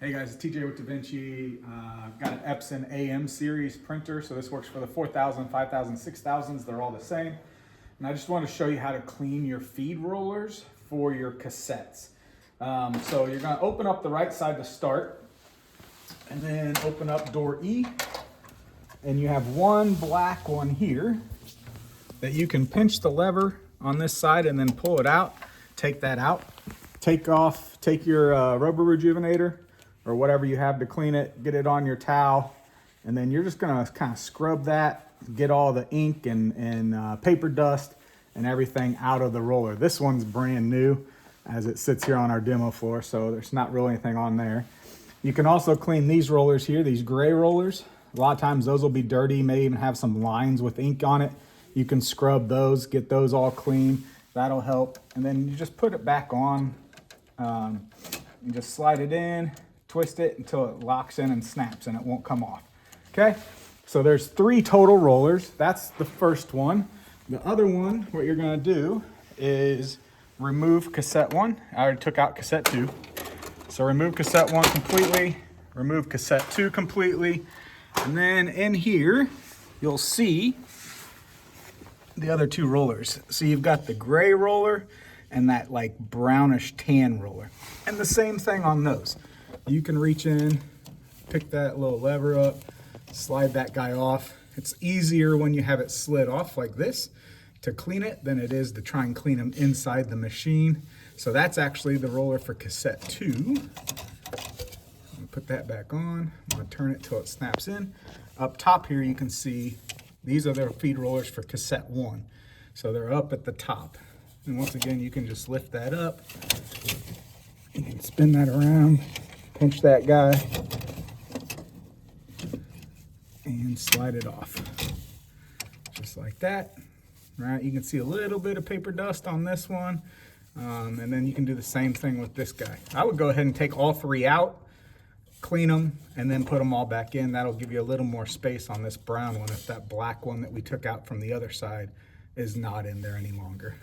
Hey guys, it's TJ with DaVinci. I've got an Epson AM Series printer, so this works for the 4000, 5000, 6000s. They're all the same. And I just want to show you how to clean your feed rollers for your cassettes. So you're going to open up the right side to start, and then open up door E. And you have one black one here that you can pinch the lever on this side and then pull it out. Take that out. Take your rubber rejuvenator or whatever you have to clean it, get it on your towel, and then you're just gonna kind of scrub that, get all the ink and paper dust and everything out of the roller. This one's brand new as it sits here on our demo floor, so there's not really anything on there. You can also clean these rollers here, these gray rollers. A lot of times those will be dirty, may even have some lines with ink on it. You can scrub those, get those all clean. That'll help. And then you just put it back on. You just slide it in, twist it until it locks in and snaps and it won't come off. Okay, so there's 3 total rollers. That's the first one. The other one, what you're gonna do is remove cassette 1. I already took out cassette 2. So remove cassette 1 completely, remove cassette 2 completely, and then in here, you'll see the other 2 rollers. So you've got the gray roller and that like brownish tan roller. And the same thing on those. You can reach in, pick that little lever up, slide that guy off. It's easier when you have it slid off like this to clean it than it is to try and clean them inside the machine. So that's actually the roller for cassette 2. Put that back on. I'm gonna turn it till it snaps in. Up top here you can see these are the feed rollers for cassette 1. So they're up at the top. And once again, you can just lift that up. You can spin that around, pinch that guy, and slide it off. Just like that, right? You can see a little bit of paper dust on this one. And then you can do the same thing with this guy. I would go ahead and take all 3 out, clean them, and then put them all back in. That'll give you a little more space on this brown one if that black one that we took out from the other side is not in there any longer.